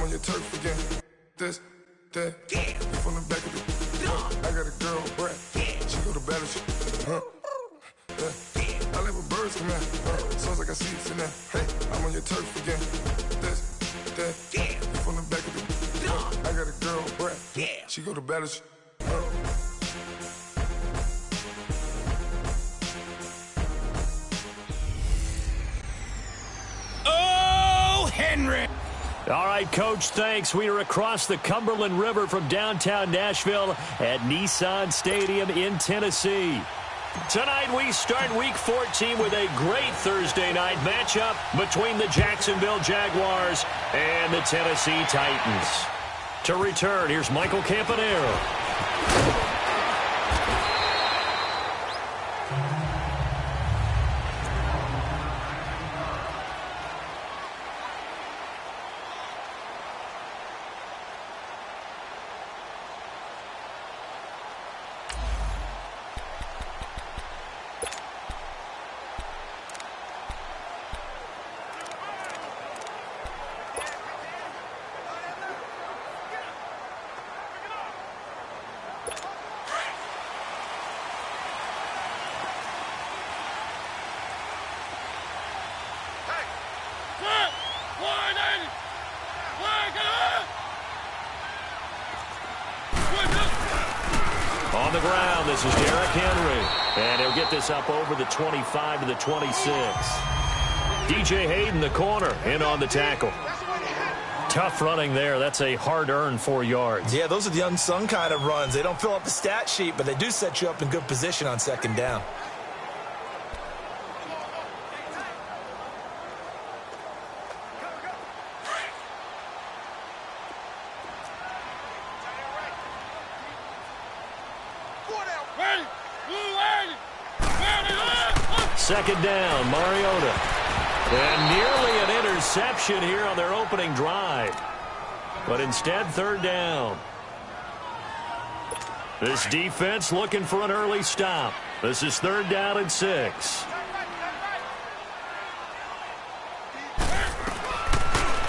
on your turf again. This, that, yeah. From the back of the I got a girl, Brad. She go to battle shit. I let my birds come out. Sounds like I see it in there. Hey, I'm on your turf again. This, that, yeah. From the back of the I got a girl, Brad. She go to battle shit. Henry. All right, Coach, thanks. We are across the Cumberland River from downtown Nashville at Nissan Stadium in Tennessee. Tonight we start Week 14 with a great Thursday night matchup between the Jacksonville Jaguars and the Tennessee Titans. To return, here's Michael Campanero. On the ground, this is Derrick Henry. And he'll get this up over the 25 to the 26. DJ Hayden, the corner, in on the tackle. Tough running there. That's a hard-earned 4 yards. Yeah, those are the unsung kind of runs. They don't fill up the stat sheet, but they do set you up in good position on second down. Second down, Mariota. And nearly an interception here on their opening drive. But instead, third down. This defense looking for an early stop. This is third down and 6.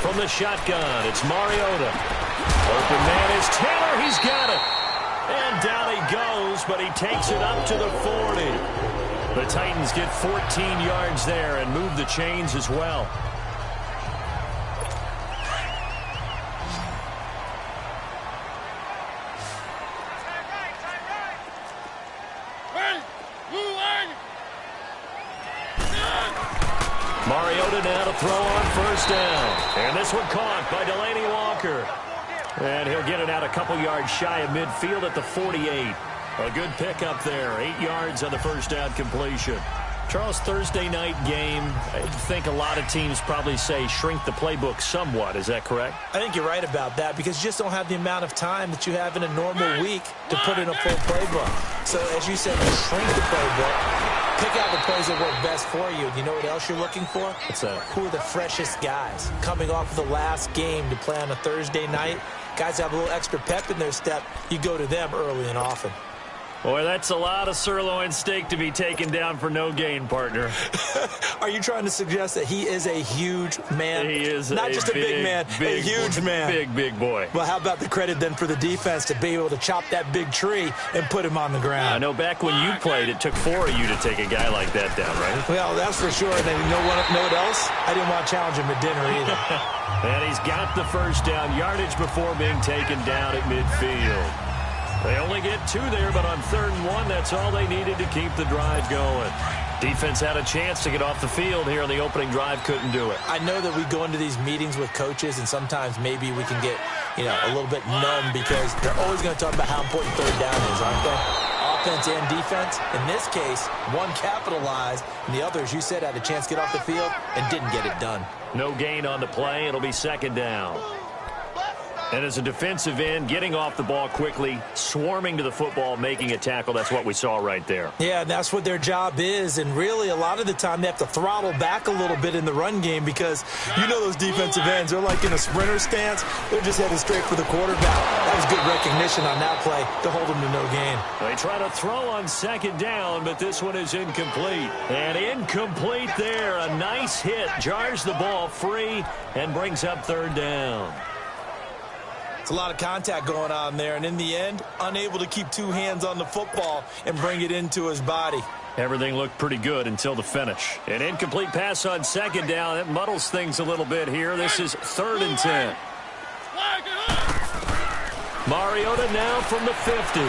From the shotgun, it's Mariota. Open man is Taylor. He's got it. And down he goes, but he takes it up to the 40. The Titans get 14 yards there and move the chains as well. Mariota now to throw on first down. And this one caught by Delaney Walker. And he'll get it out a couple yards shy of midfield at the 48. A good pickup there. 8 yards on the first down completion. Charles, Thursday night game, I think a lot of teams probably say shrink the playbook somewhat. Is that correct? I think you're right about that because you just don't have the amount of time that you have in a normal week to put in a full playbook. So, as you said, you shrink the playbook, pick out the plays that work best for you. You know what else you're looking for? What's that? Who are the freshest guys coming off of the last game to play on a Thursday night? Guys have a little extra pep in their step. You go to them early and often. Boy, that's a lot of sirloin steak to be taken down for no gain, partner. Are you trying to suggest that he is a huge man? He is not just a big man, a huge man. Big boy. Well, how about the credit then for the defense to be able to chop that big tree and put him on the ground? I know back when you played, it took 4 of you to take a guy like that down, right? Well, that's for sure. And then you know what else? I didn't want to challenge him at dinner either. And he's got the first down yardage before being taken down at midfield. They only get 2 there, but on 3rd and 1, that's all they needed to keep the drive going. Defense had a chance to get off the field here on the opening drive, couldn't do it. I know that we go into these meetings with coaches, and sometimes maybe we can get, a little bit numb because they're always going to talk about how important 3rd down is, aren't they? Offense and defense. In this case, one capitalized, and the other, as you said, had a chance to get off the field and didn't get it done. No gain on the play. It'll be 2nd down. And as a defensive end, getting off the ball quickly, swarming to the football, making a tackle, that's what we saw right there. Yeah, that's what their job is. And really, a lot of the time, they have to throttle back a little bit in the run game because those defensive ends, they're like in a sprinter stance. They're just headed straight for the quarterback. That was good recognition on that play to hold them to no gain. They try to throw on 2nd down, but this one is incomplete. And incomplete there. A nice hit. Jars the ball free and brings up 3rd down. It's a lot of contact going on there, and in the end, unable to keep two hands on the football and bring it into his body. Everything looked pretty good until the finish. An incomplete pass on second down. That muddles things a little bit here. This is 3rd and 10. Mariota now from the 50.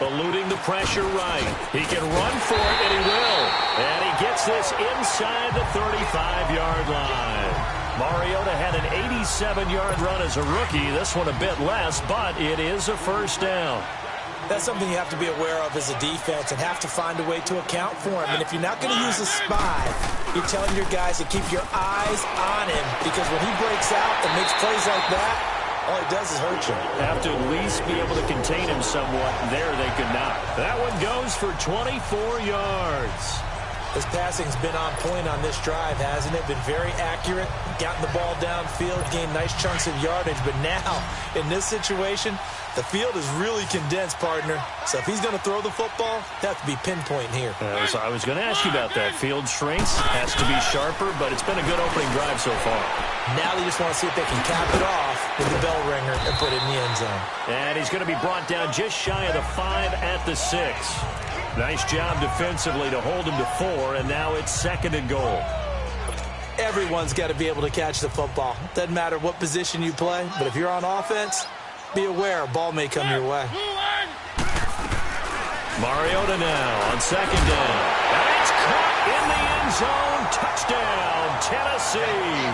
Eluding the pressure right. He can run for it, and he will. And he gets this inside the 35-yard line. Mariota had an 87-yard run as a rookie. This one a bit less, but it is a first down. That's something you have to be aware of as a defense and have to find a way to account for him. And if you're not going to use a spy, you're telling your guys to keep your eyes on him, because when he breaks out and makes plays like that, all he does is hurt you. Have to at least be able to contain him somewhat. There they could not. That one goes for 24 yards. His passing's been on point on this drive, hasn't it? Been very accurate, gotten the ball downfield, gained nice chunks of yardage. But now, in this situation, the field is really condensed, partner. So if he's going to throw the football, that has to be pinpoint here. So I was going to ask you about that. Field shrinks, has to be sharper, but it's been a good opening drive so far. Now they just want to see if they can cap it off with the bell ringer and put it in the end zone. And he's going to be brought down just shy of the 5 at the 6. Nice job defensively to hold him to 4, and now it's 2nd and goal. Everyone's got to be able to catch the football. Doesn't matter what position you play, but if you're on offense, be aware a ball may come your way. Mariota now on 2nd down. And it's caught in the end zone. Touchdown, Tennessee.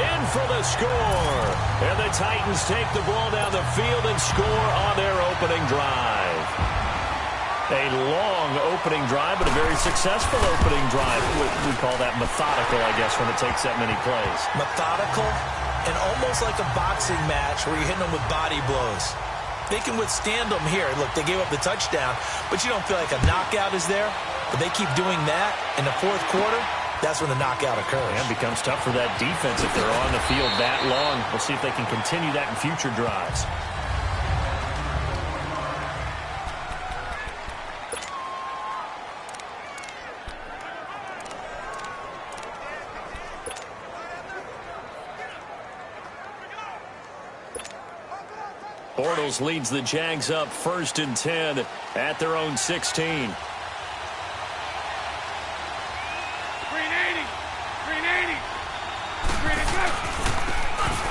In for the score. And the Titans take the ball down the field and score on their opening drive. A long opening drive, but a very successful opening drive. We call that methodical, I guess, when it takes that many plays. Methodical and almost like a boxing match where you're hitting them with body blows. They can withstand them here. Look, they gave up the touchdown, but you don't feel like a knockout is there. But they keep doing that in the 4th quarter. That's when the knockout occurs. And it becomes tough for that defense if they're on the field that long. We'll see if they can continue that in future drives. Bortles leads the Jags up 1st and 10 at their own 16.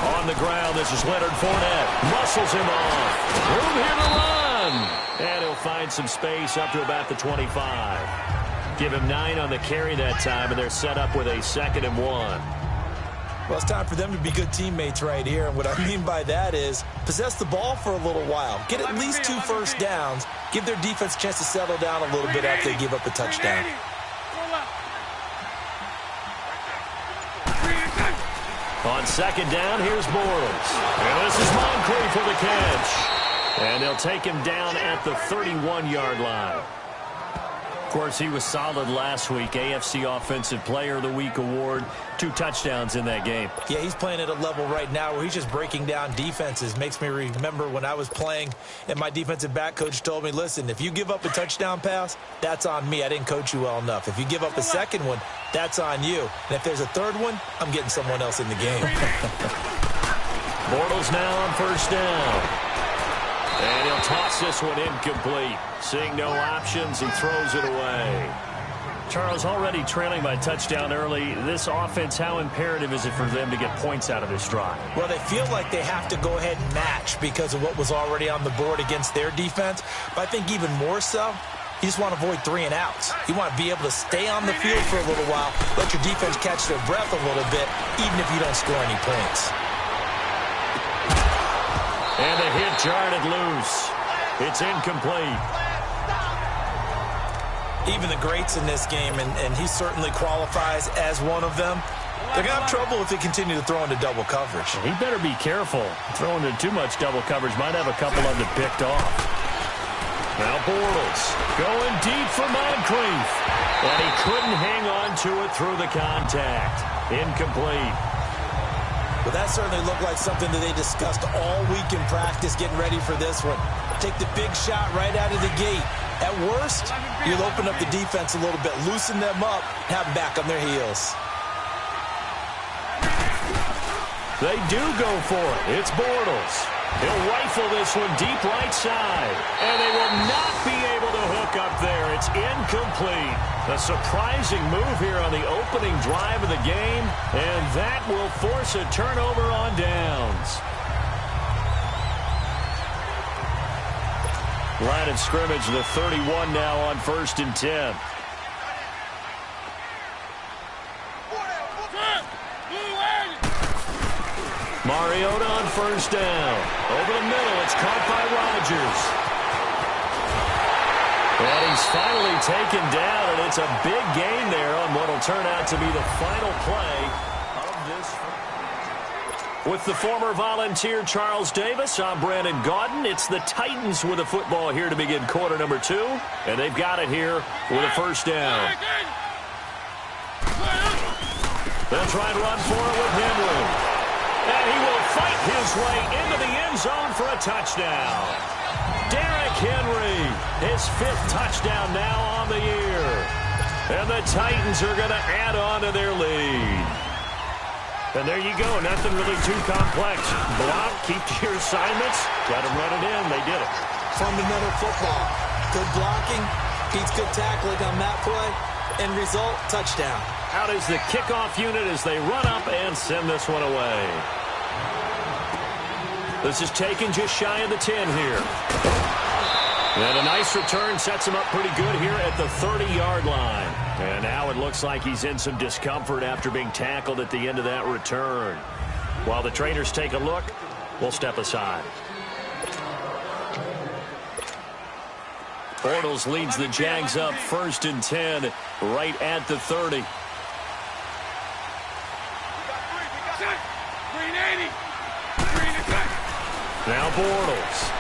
On the ground, this is Leonard Fournette. Muscles him off. Room here to run. And he'll find some space up to about the 25. Give him 9 on the carry that time, and they're set up with a 2nd and 1. Well, it's time for them to be good teammates right here. And what I mean by that is possess the ball for a little while. Get at least 2 first downs. Give their defense a chance to settle down a little bit after they give up a touchdown. On 2nd down, here's Bortles. And this is Moncrief for the catch. And they'll take him down at the 31-yard line. Of course, he was solid last week. AFC Offensive Player of the Week award. 2 touchdowns in that game. Yeah, he's playing at a level right now where he's just breaking down defenses. Makes me remember when I was playing and my defensive back coach told me, listen, if you give up a touchdown pass, that's on me. I didn't coach you well enough. If you give up a second one, that's on you. And if there's a third one, I'm getting someone else in the game. Bortles now on 1st down. And he'll toss this one incomplete. Seeing no options, he throws it away. Charles, already trailing by touchdown early. This offense, how imperative is it for them to get points out of this drive? Well, they feel like they have to go ahead and match because of what was already on the board against their defense. But I think even more so, you just want to avoid 3 and outs. You want to be able to stay on the field for a little while, let your defense catch their breath a little bit, even if you don't score any points. And the hit jarred it loose. It's incomplete. Even the greats in this game, and he certainly qualifies as one of them, they're going to have trouble if they continue to throw into double coverage. He better be careful. Throwing into too much double coverage might have a couple of them picked off. Now Bortles going deep for Moncrief. And he couldn't hang on to it through the contact. Incomplete. Well, that certainly looked like something that they discussed all week in practice getting ready for this one. Take the big shot right out of the gate. At worst, you'll open up the defense a little bit, loosen them up, have them back on their heels. They do go for it. It's Bortles. He'll rifle this one deep right side. And they will not be able to hook up there. It's incomplete. A surprising move here on the opening drive of the game. And that will force a turnover on downs. Line of scrimmage, the 31 now on 1st and 10. Mariota on 1st down. Over the middle, it's caught by Rodgers. And he's finally taken down, and it's a big gain there on what will turn out to be the final play of this. With the former Volunteer Charles Davis, I'm Brandon Gaudin. It's the Titans with the football here to begin quarter number 2, and they've got it here with a 1st down. They'll try and run for it with Henry. And he will fight his way into the end zone for a touchdown. Derrick Henry, his 5th touchdown now on the year. And the Titans are going to add on to their lead. And there you go, nothing really too complex. Block, keep to your assignments, let them run it in. They did it. Fundamental football. Good blocking, beats good tackling on that play. End result, touchdown. Out is the kickoff unit as they run up and send this one away. This is taken just shy of the 10 here. And a nice return sets him up pretty good here at the 30-yard line. And now it looks like he's in some discomfort after being tackled at the end of that return. While the trainers take a look, we'll step aside. Bortles leads the Jags up 1st and 10 right at the 30. Now Bortles.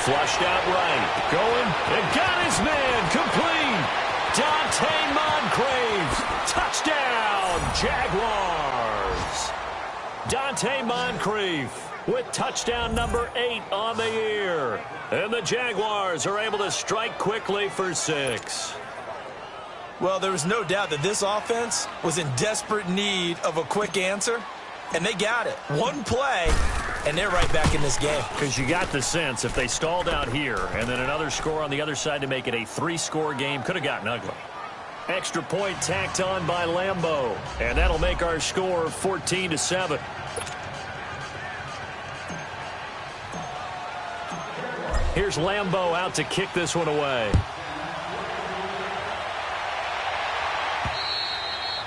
Flushed out right. Going and got his man. Complete. Dante Moncrief. Touchdown, Jaguars. Dante Moncrief with touchdown number 8 on the year. And the Jaguars are able to strike quickly for 6. Well, there was no doubt that this offense was in desperate need of a quick answer, and they got it. One play, and they're right back in this game. Because you got the sense if they stalled out here and then another score on the other side to make it a 3-score game, could have gotten ugly. Extra point tacked on by Lambeau, and that'll make our score 14-7. Here's Lambeau out to kick this one away.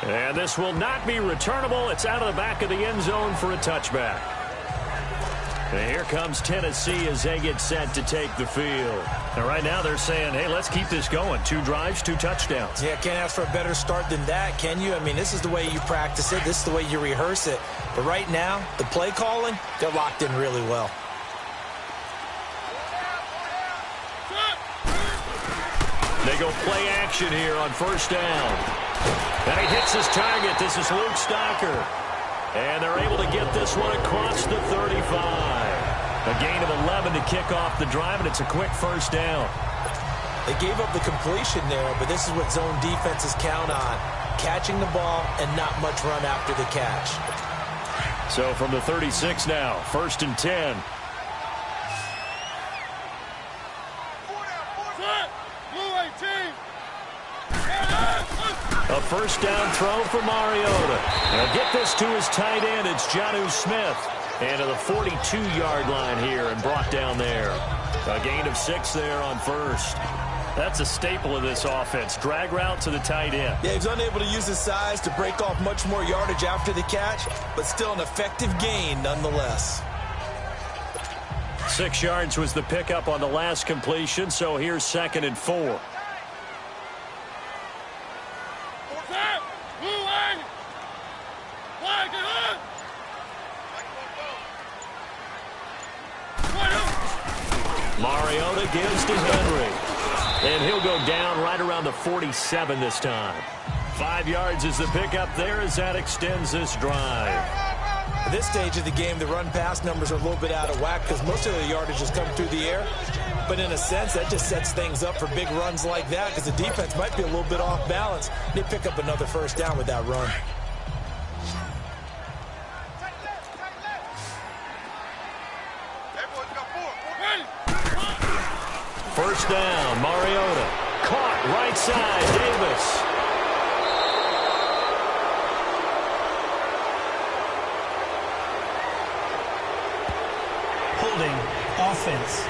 And this will not be returnable. It's out of the back of the end zone for a touchback. And here comes Tennessee as they get set to take the field. And right now they're saying, hey, let's keep this going. 2 drives, 2 touchdowns. Yeah, can't ask for a better start than that, can you? I mean, this is the way you practice it. This is the way you rehearse it. But right now, the play calling, they're locked in really well. They go play action here on 1st down. And he hits his target. This is Luke Stocker. And they're able to get this one across the 35. A gain of 11 to kick off the drive, and it's a quick 1st down. They gave up the completion there, but this is what zone defenses count on. Catching the ball and not much run after the catch. So from the 36 now, 1st and 10. A 1st down throw for Mariota. Now get this to his tight end. It's Jonnu Smith. And to the 42-yard line here and brought down there. A gain of 6 there on 1st. That's a staple of this offense. Drag route to the tight end. Yeah, he's unable to use his size to break off much more yardage after the catch, but still an effective gain nonetheless. 6 yards was the pickup on the last completion, so here's 2nd and 4. Mariota gives to Henry. And he'll go down right around the 47 this time. 5 yards is the pickup there as that extends this drive. At this stage of the game, the run-pass numbers are a little bit out of whack because most of the yardage has come through the air. But in a sense, that just sets things up for big runs like that because the defense might be a little bit off balance. They pick up another 1st down with that run. first down. Mariota caught right side. Davis. Holding offense.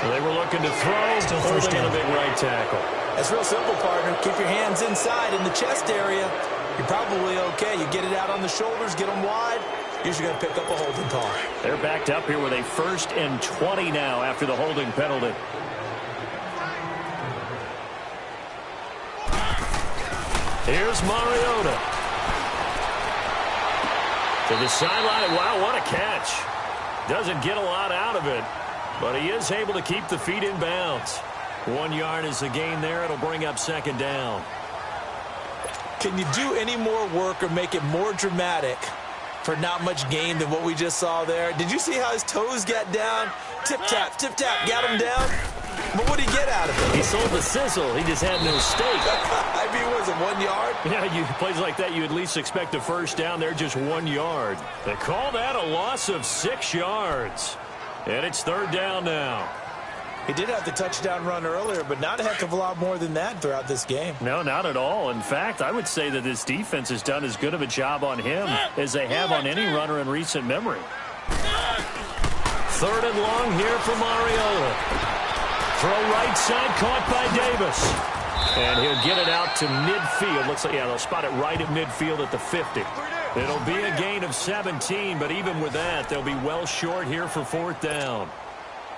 So they were looking to throw. Still first Holding down. a big right tackle. That's real simple, partner. Keep your hands inside in the chest area. You're probably okay. You get it out on the shoulders, get them wide. Usually going to pick up a holding call. They're backed up here with a 1st and 20 now after the holding penalty. Here's Mariota. To the sideline. Wow, what a catch. Doesn't get a lot out of it, but he is able to keep the feet in bounds. 1 yard is the gain there. It'll bring up 2nd down. Can you do any more work or make it more dramatic for not much gain than what we just saw there? Did you see how his toes got down? Tip-tap, tip-tap, got him down. But what did he get out of it? He sold the sizzle. He just had no steak. I mean, was it 1 yard? Yeah, plays like that, you at least expect a first down there, just 1 yard. They call that a loss of 6 yards. And it's 3rd down now. He did have the touchdown run earlier, but not a heck of a lot more than that throughout this game. No, not at all. In fact, I would say that this defense has done as good of a job on him as they have on any runner in recent memory. 3rd and long here for Mariota. Throw right side, caught by Davis. And he'll get it out to midfield. Looks like, yeah, they'll spot it right at midfield at the 50. It'll be a gain of 17, but even with that, they'll be well short here for 4th down.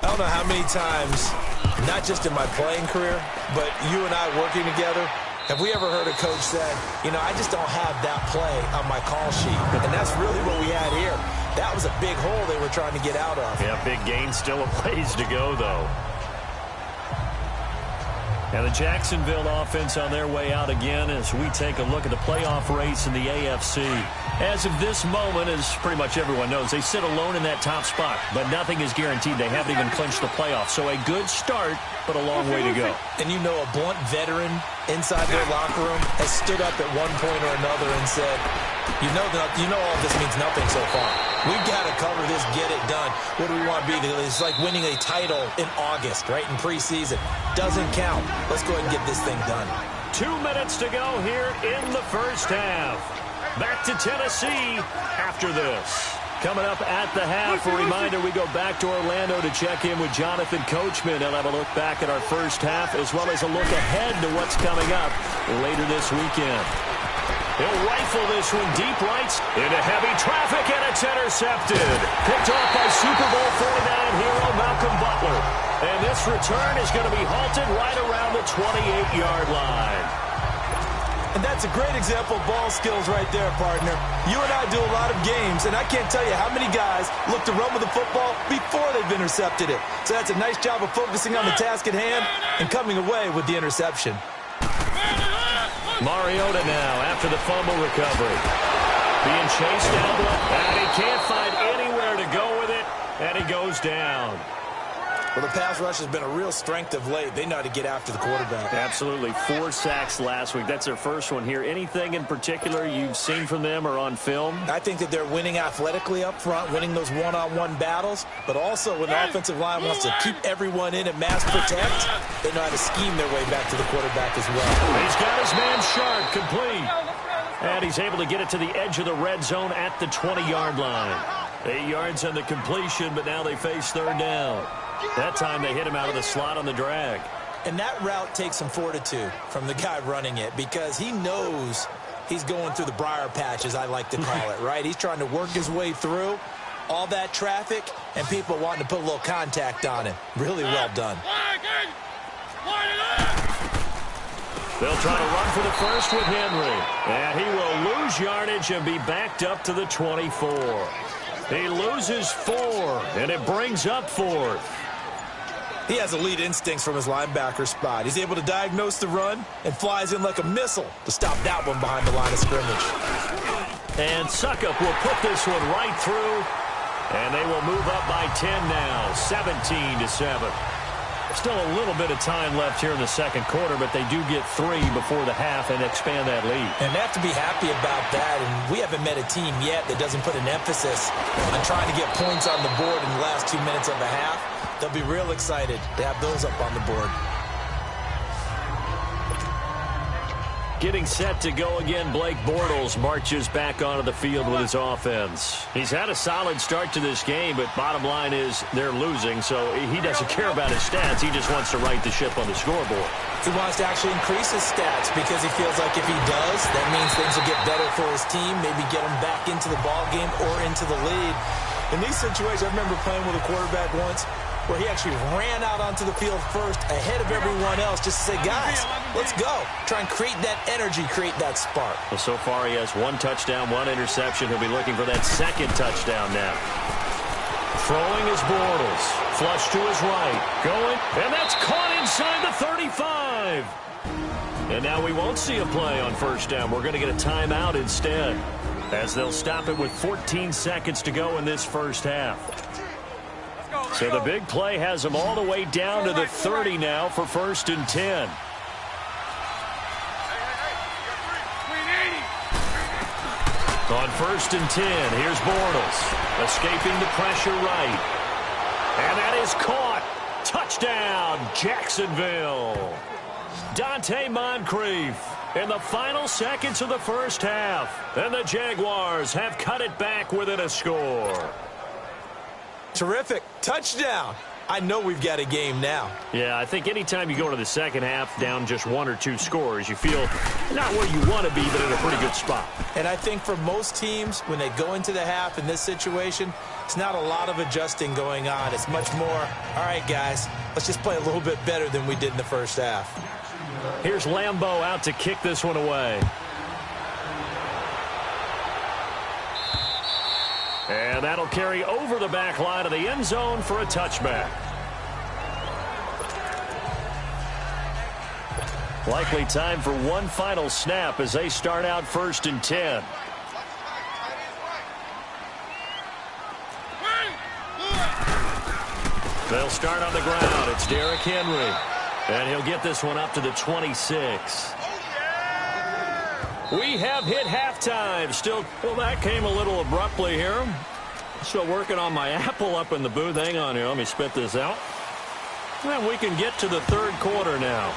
I don't know how many times, not just in my playing career, but you and I working together, have we ever heard a coach say, you know, I just don't have that play on my call sheet. And that's really what we had here. That was a big hole they were trying to get out of. Yeah, big gain, still a ways to go, though. And the Jacksonville offense on their way out again as we take a look at the playoff race in the AFC. As of this moment, as pretty much everyone knows, they sit alone in that top spot, but nothing is guaranteed. They haven't even clinched the playoffs. So a good start, but a long way to go. And you know, a blunt veteran inside their locker room has stood up at one point or another and said, you know all this means nothing so far. We've got to cover this, get it done. What do we want to be? It's like winning a title in August, right, in preseason. Doesn't count. Let's go ahead and get this thing done. 2 minutes to go here in the first half. Back to Tennessee after this. Coming up at the half, a reminder, we go back to Orlando to check in with Jonathan Coachman. He'll have a look back at our first half as well as a look ahead to what's coming up later this weekend. He'll rifle this one deep right into heavy traffic, and it's intercepted. Picked off by Super Bowl 49 hero Malcolm Butler. And this return is going to be halted right around the 28-yard line. And that's a great example of ball skills right there, partner. You and I do a lot of games, and I can't tell you how many guys look to run with the football before they've intercepted it. So that's a nice job of focusing on the task at hand and coming away with the interception. Mariota now after the fumble recovery. Being chased down, and he can't find anywhere to go with it, and he goes down. Well, the pass rush has been a real strength of late. They know how to get after the quarterback. Absolutely. 4 sacks last week. That's their first one here. Anything in particular you've seen from them or on film? I think that they're winning athletically up front, winning those one-on-one battles, but also when the offensive line wants to keep everyone in and mass protect, they know how to scheme their way back to the quarterback as well. He's got his man sharp, complete. And he's able to get it to the edge of the red zone at the 20-yard line. 8 yards on the completion, but now they face 3rd down. That time they hit him out of the slot on the drag. And that route takes some fortitude from the guy running it because he knows he's going through the briar patch, as I like to call it, right? He's trying to work his way through all that traffic and people wanting to put a little contact on him. Really well done. They'll try to run for the first with Henry. And he will lose yardage and be backed up to the 24. He loses 4, and it brings up 4th. He has elite instincts from his linebacker spot. He's able to diagnose the run and flies in like a missile to stop that one behind the line of scrimmage. And Suckup will put this one right through, and they will move up by 10 now, 17-7. Still a little bit of time left here in the second quarter, but they do get 3 before the half and expand that lead. And they have to be happy about that, and we haven't met a team yet that doesn't put an emphasis on trying to get points on the board in the last 2 minutes of the half. They'll be real excited to have those up on the board. Getting set to go again, Blake Bortles marches back onto the field with his offense. He's had a solid start to this game, but bottom line is they're losing, so he doesn't care about his stats. He just wants to right the ship on the scoreboard. He wants to actually increase his stats because he feels like if he does, that means things will get better for his team, maybe get him back into the ball game or into the lead. In these situations, I remember playing with a quarterback once where he actually ran out onto the field first ahead of everyone else just to say, guys, let's go. Try and create that energy, create that spark. Well, so far he has 1 touchdown, 1 interception. He'll be looking for that second touchdown now. Throwing is Bortles. Flush to his right. Going, and that's caught inside the 35. And now we won't see a play on first down. We're going to get a timeout instead, as they'll stop it with 14 seconds to go in this first half. So the big play has them all the way down to the 30 now for 1st and 10. On 1st and 10, here's Bortles, escaping the pressure right. And that is caught. Touchdown, Jacksonville. Dante Moncrief in the final seconds of the first half. And the Jaguars have cut it back within a score. Terrific. Touchdown. I know we've got a game now. Yeah, I think anytime you go into the second half down just 1 or 2 scores, you feel not where you want to be, but in a pretty good spot. And I think for most teams, when they go into the half in this situation, it's not a lot of adjusting going on. It's much more, all right, guys, let's just play a little bit better than we did in the first half. Here's Lambeau out to kick this one away. And that'll carry over the back line of the end zone for a touchback. Likely time for one final snap as they start out 1st and 10. They'll start on the ground. It's Derrick Henry. And he'll get this one up to the 26. We have hit halftime. Still, well, that came a little abruptly here. Still working on my apple up in the booth. Hang on here. Let me spit this out. And we can get to the 3rd quarter now.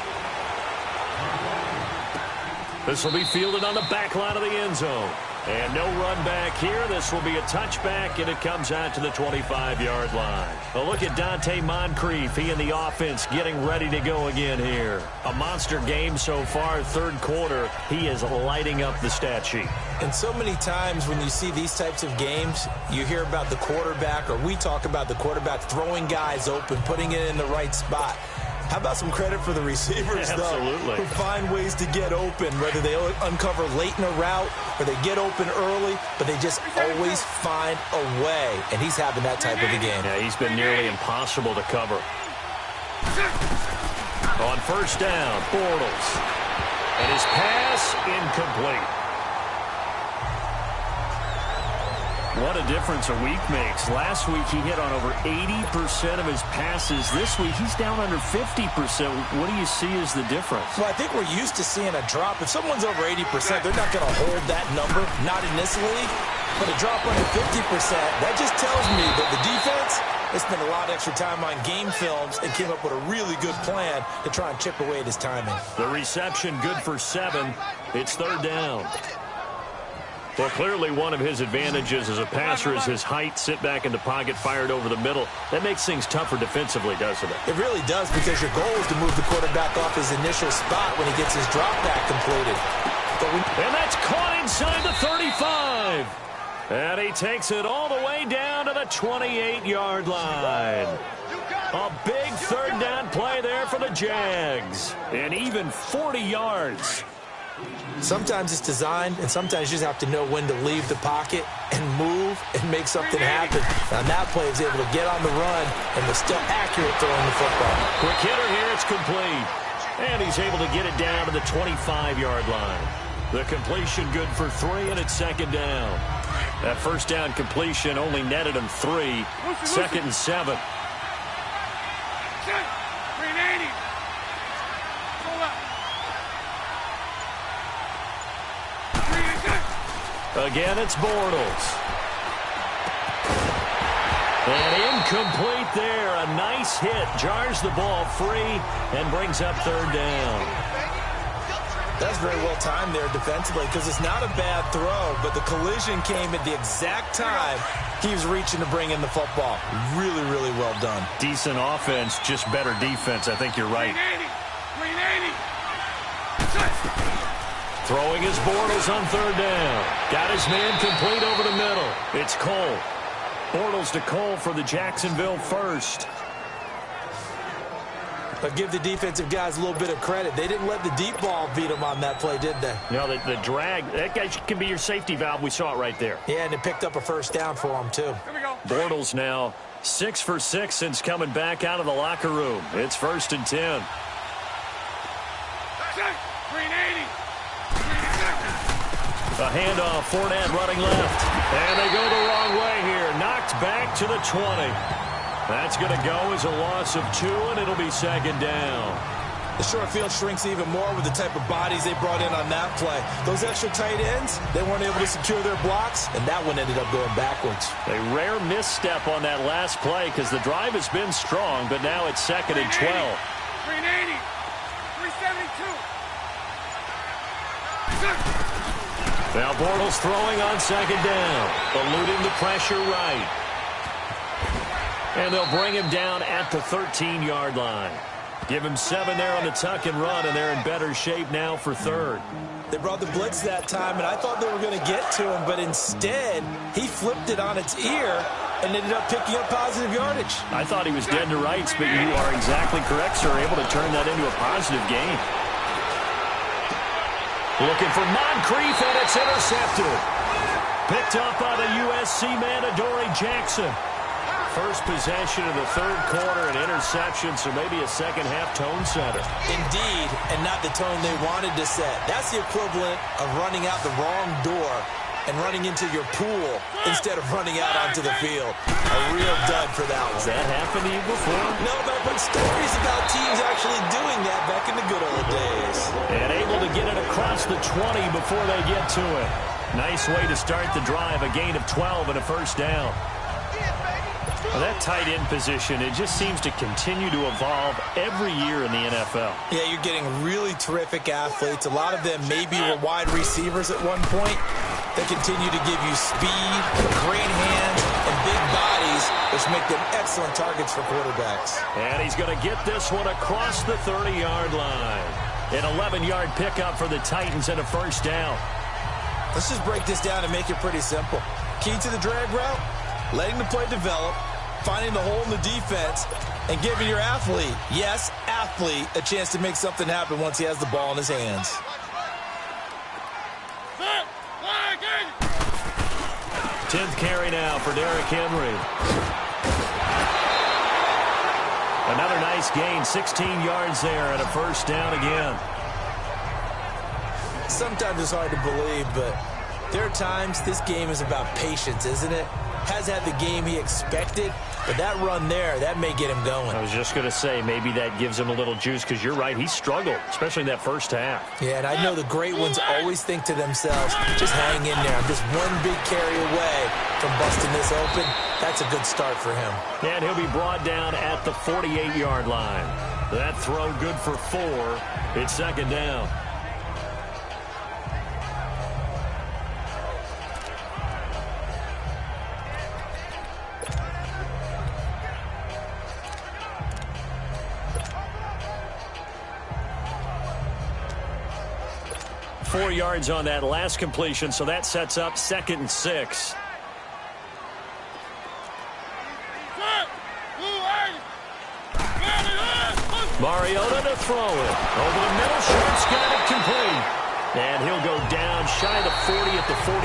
This will be fielded on the back line of the end zone. And no run back here. This will be a touchback, and it comes out to the 25-yard line. A look at Dante Moncrief. He and the offense getting ready to go again here. A monster game so far, 3rd quarter. He is lighting up the stat sheet. And so many times when you see these types of games, you hear about the quarterback, or we talk about the quarterback throwing guys open, putting it in the right spot. How about some credit for the receivers, though, who find ways to get open, whether they uncover late in a route or they get open early, but they just always find a way. And he's having that type of a game. Yeah, he's been nearly impossible to cover. On 1st down, Bortles. And his pass incomplete. What a difference a week makes. Last week, he hit on over 80% of his passes. This week, he's down under 50%. What do you see as the difference? Well, I think we're used to seeing a drop. If someone's over 80%, they're not going to hold that number, not in this league. But a drop under 50%, that just tells me that the defense has spent a lot of extra time on game films and came up with a really good plan to try and chip away at his timing. The reception good for 7. It's 3rd down. Well, clearly one of his advantages as a passer is his height, sit back in the pocket, fired over the middle. That makes things tougher defensively, doesn't it? It really does, because your goal is to move the quarterback off his initial spot when he gets his drop back completed. And that's caught inside the 35. And he takes it all the way down to the 28-yard line. A big 3rd down play there for the Jags. And even 40 yards. Sometimes it's designed, and sometimes you just have to know when to leave the pocket and move and make something happen. On that play, he was able to get on the run and was still accurate throwing the football. Quick hitter here, it's complete. And he's able to get it down to the 25-yard line. The completion good for 3, and it's 2nd down. That 1st down completion only netted him 3. 2nd and 7. Again, it's Bortles. And incomplete there. A nice hit. Jars the ball free and brings up third down. That's very well timed there defensively because it's not a bad throw, but the collision came at the exact time he was reaching to bring in the football. Really, really well done. Decent offense, just better defense. I think you're right. Throwing his Bortles on third down. Got his man complete over the middle. It's Cole. Bortles to Cole for the Jacksonville first. But give the defensive guys a little bit of credit. They didn't let the deep ball beat them on that play, did they? No, the drag, that guy can be your safety valve. We saw it right there. Yeah, and it picked up a first down for him, too. Here we go. Bortles now 6 for 6 since coming back out of the locker room. It's 1st and 10. Green 80. A handoff, Fournette running left. And they go the wrong way here. Knocked back to the 20. That's going to go as a loss of 2, and it'll be 2nd down. The short field shrinks even more with the type of bodies they brought in on that play. Those extra tight ends, they weren't able to secure their blocks, and that one ended up going backwards. A rare misstep on that last play because the drive has been strong, but now it's 2nd and 12. Green 80. 372. Now Bortles throwing on 2nd down. Eluding the pressure right. And they'll bring him down at the 13-yard line. Give him 7 there on the tuck and run, and they're in better shape now for 3rd. They brought the blitz that time, and I thought they were going to get to him, but instead, he flipped it on its ear and ended up picking up positive yardage. I thought he was dead to rights, but you are exactly correct, sir. Able to turn that into a positive gain. Looking for Moncrief, and it's intercepted. Picked up by the USC man, Adoree Jackson. First possession of the 3rd quarter, an interception, so maybe a second-half tone setter. Indeed, and not the tone they wanted to set. That's the equivalent of running out the wrong door and running into your pool instead of running out onto the field. A real dud for that one. Has that happened to you before? No, but I've heard stories about teams actually doing that back in the good old days. And able to get it across the 20 before they get to it. Nice way to start the drive, a gain of 12 and a 1st down. Well, that tight end position, it just seems to continue to evolve every year in the NFL. Yeah, you're getting really terrific athletes. A lot of them maybe were wide receivers at one point. They continue to give you speed, great hands, and big bodies, which make them excellent targets for quarterbacks. And he's going to get this one across the 30-yard line. An 11-yard pickup for the Titans and a 1st down. Let's just break this down and make it pretty simple. Key to the drag route, letting the play develop, finding the hole in the defense, and giving your athlete, yes, athlete, a chance to make something happen once he has the ball in his hands. 10th carry now for Derrick Henry. Another nice gain, 16 yards there and a 1st down again. Sometimes it's hard to believe, but there are times this game is about patience, isn't it? Has had the game he expected, but that run there, that may get him going. I was just going to say, maybe that gives him a little juice, because you're right, he struggled, especially in that 1st half. Yeah, and I know the great ones always think to themselves, just hang in there. I'm just one big carry away from busting this open. That's a good start for him. And he'll be brought down at the 48-yard line. That throw good for 4. It's 2nd down. Four yards on that last completion, so that sets up 2nd and 6. Mariota to throw it. Over the middle, Short's got it complete. And he'll go down shy of the 40 at the 41.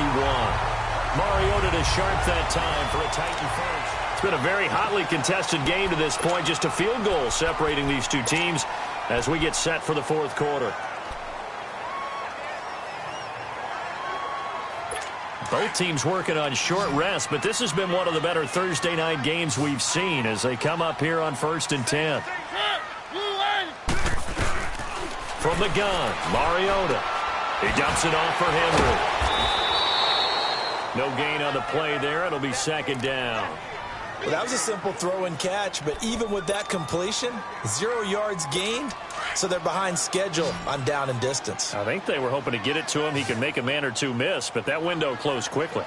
Mariota to Sharp that time for a Titan first. It's been a very hotly contested game to this point. Just a field goal separating these two teams as we get set for the 4th quarter. Both teams working on short rest, but this has been one of the better Thursday night games we've seen as they come up here on 1st and 10. From the gun, Mariota. He dumps it off for Henry. No gain on the play there. It'll be 2nd down. Well, that was a simple throw and catch, but even with that completion, 0 yards gained, so they're behind schedule on down and distance. I think they were hoping to get it to him. He could make a man or two miss, but that window closed quickly.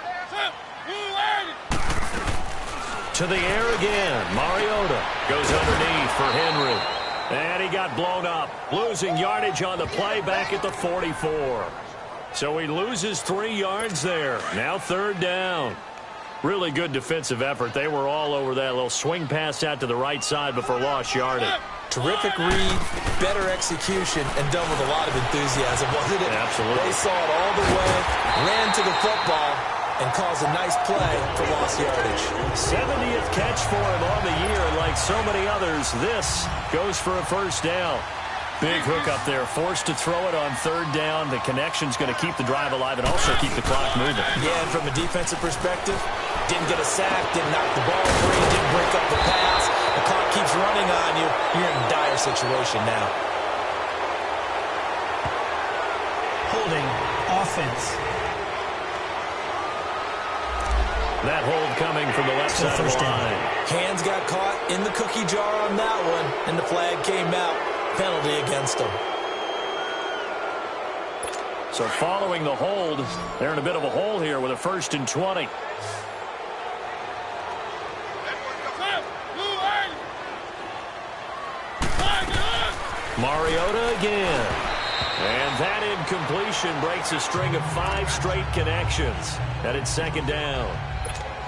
To the air again. Mariota goes underneath for Henry. And he got blown up, losing yardage on the play back at the 44. So he loses 3 yards there. Now 3rd down. Really good defensive effort. They were all over that little swing pass out to the right side before lost yardage. Terrific read, better execution, and done with a lot of enthusiasm, wasn't it? Absolutely. They saw it all the way, ran to the football, and caused a nice play for lost yardage. 70th catch for him on the year, and like so many others, this goes for a 1st down. Big hook up there, forced to throw it on 3rd down. The connection's going to keep the drive alive and also keep the clock moving. Yeah, and from a defensive perspective, didn't get a sack, didn't knock the ball free, didn't break up the pass. The clock keeps running on you. You're in a dire situation now. Holding offense. That hold coming from the left side of the line. Hands got caught in the cookie jar on that one, and the flag came out. Penalty against them. So following the hold, they're in a bit of a hole here with a 1st and 20. Mariota again. And that incompletion breaks a string of 5 straight connections. And it's 2nd down.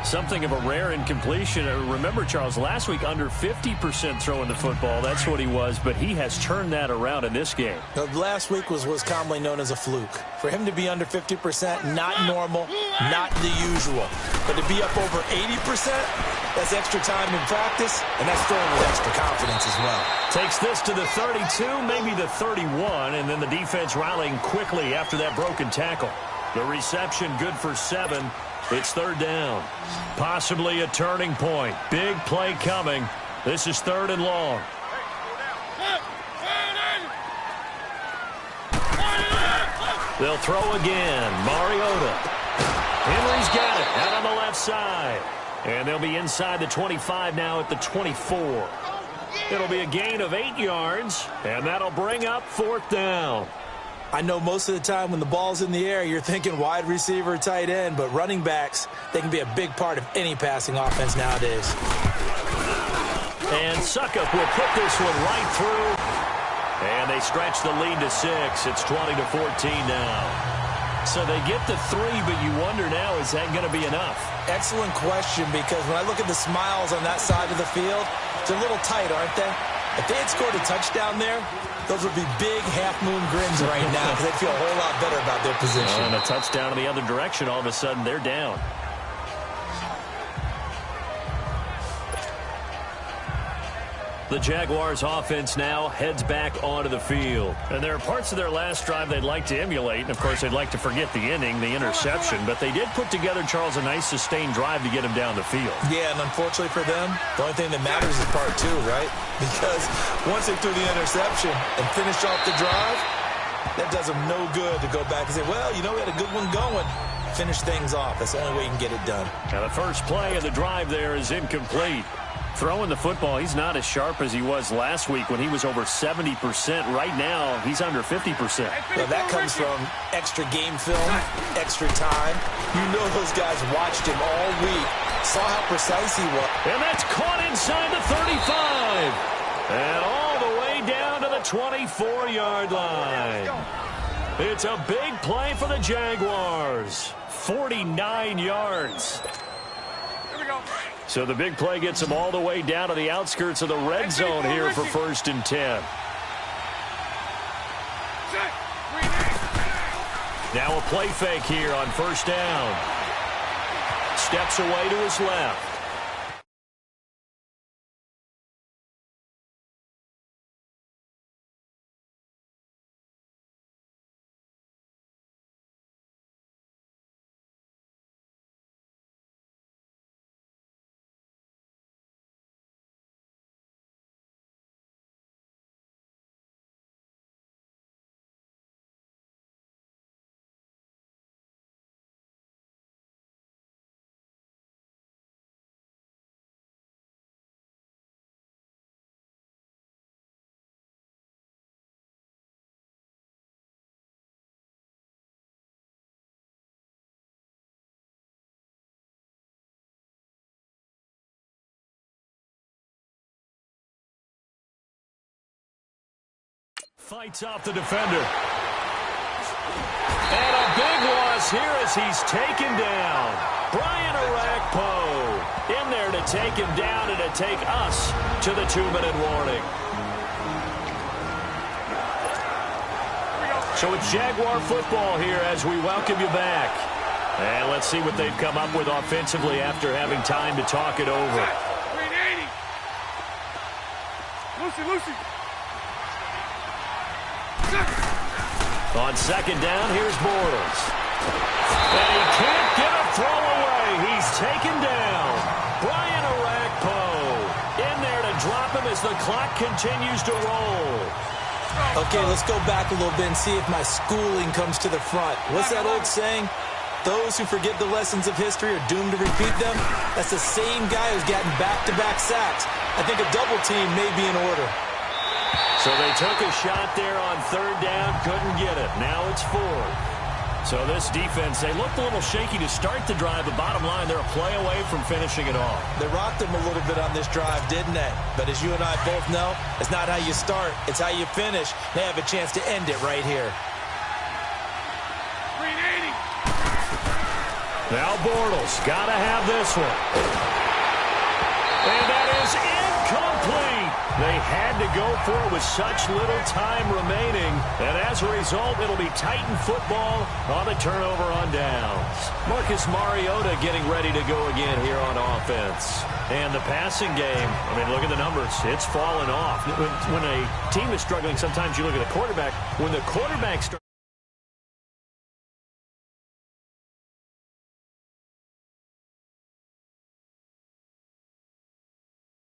Something of a rare incompletion. Remember, Charles, last week under 50% throwing the football. That's what he was, but he has turned that around in this game. Last week was commonly known as a fluke. For him to be under 50%, not normal, not the usual. But to be up over 80%, that's extra time in practice, and that's throwing with extra confidence as well. Takes this to the 32, maybe the 31, and then the defense rallying quickly after that broken tackle. The reception good for 7. It's 3rd down. Possibly a turning point. Big play coming. This is 3rd and long. They'll throw again. Mariota. Henry's got it out on the left side. And they'll be inside the 25 now at the 24. It'll be a gain of 8 yards, and that'll bring up 4th down. I know most of the time when the ball's in the air, you're thinking wide receiver, tight end, but running backs, they can be a big part of any passing offense nowadays. And Suckup will put this one right through. And they stretch the lead to 6. It's 20-14 now. So they get the 3, but you wonder now, is that going to be enough? Excellent question, because when I look at the smiles on that side of the field, they're a little tight, aren't they? If they had scored a touchdown there, those would be big half-moon grins right now because they'd feel a whole lot better about their position. And a touchdown in the other direction, all of a sudden they're down. The Jaguars offense now heads back onto the field. And there are parts of their last drive they'd like to emulate. And, of course, they'd like to forget the inning, the interception. But they did put together, Charles, a nice sustained drive to get him down the field. Yeah, and unfortunately for them, the only thing that matters is part 2, right? Because once they threw the interception and finished off the drive, that does them no good to go back and say, well, you know, we had a good one going. Finish things off. That's the only way you can get it done. Now, the first play of the drive there is incomplete. Throwing the football, he's not as sharp as he was last week when he was over 70%. Right now, he's under 50%. Well, that comes from extra game film, extra time. You know those guys watched him all week, saw how precise he was. And that's caught inside the 35. And all the way down to the 24-yard line. It's a big play for the Jaguars. 49 yards. So the big play gets them all the way down to the outskirts of the red zone here for 1st and 10. Now a play fake here on 1st down. Steps away to his left. Fights off the defender. And a big loss here as he's taken down. Brian Arakpo in there to take him down and to take us to the 2-minute warning. So it's Jaguar football here as we welcome you back. And let's see what they've come up with offensively after having time to talk it over. 380. Lucy. On second down, here's Bortles. And he can't get a throw away. He's taken down. Brian Arakpo in there to drop him as the clock continues to roll. Okay, let's go back a little bit and see if my schooling comes to the front. What's that old saying? Those who forget the lessons of history are doomed to repeat them. That's the same guy who's gotten back-to-back sacks. I think a double team may be in order. So they took a shot there on third down, couldn't get it. Now it's fourth. So this defense, they looked a little shaky to start the drive, but bottom line, they're a play away from finishing it off. They rocked them a little bit on this drive, didn't they? But as you and I both know, it's not how you start, it's how you finish. They have a chance to end it right here. 380. Now Bortles, gotta have this one. And that is incomplete. They had to go for it with such little time remaining. And as a result, it'll be Titan football on the turnover on downs. Marcus Mariota getting ready to go again here on offense. And the passing game, I mean, look at the numbers. It's fallen off. When a team is struggling, sometimes you look at the quarterback. When the quarterback starts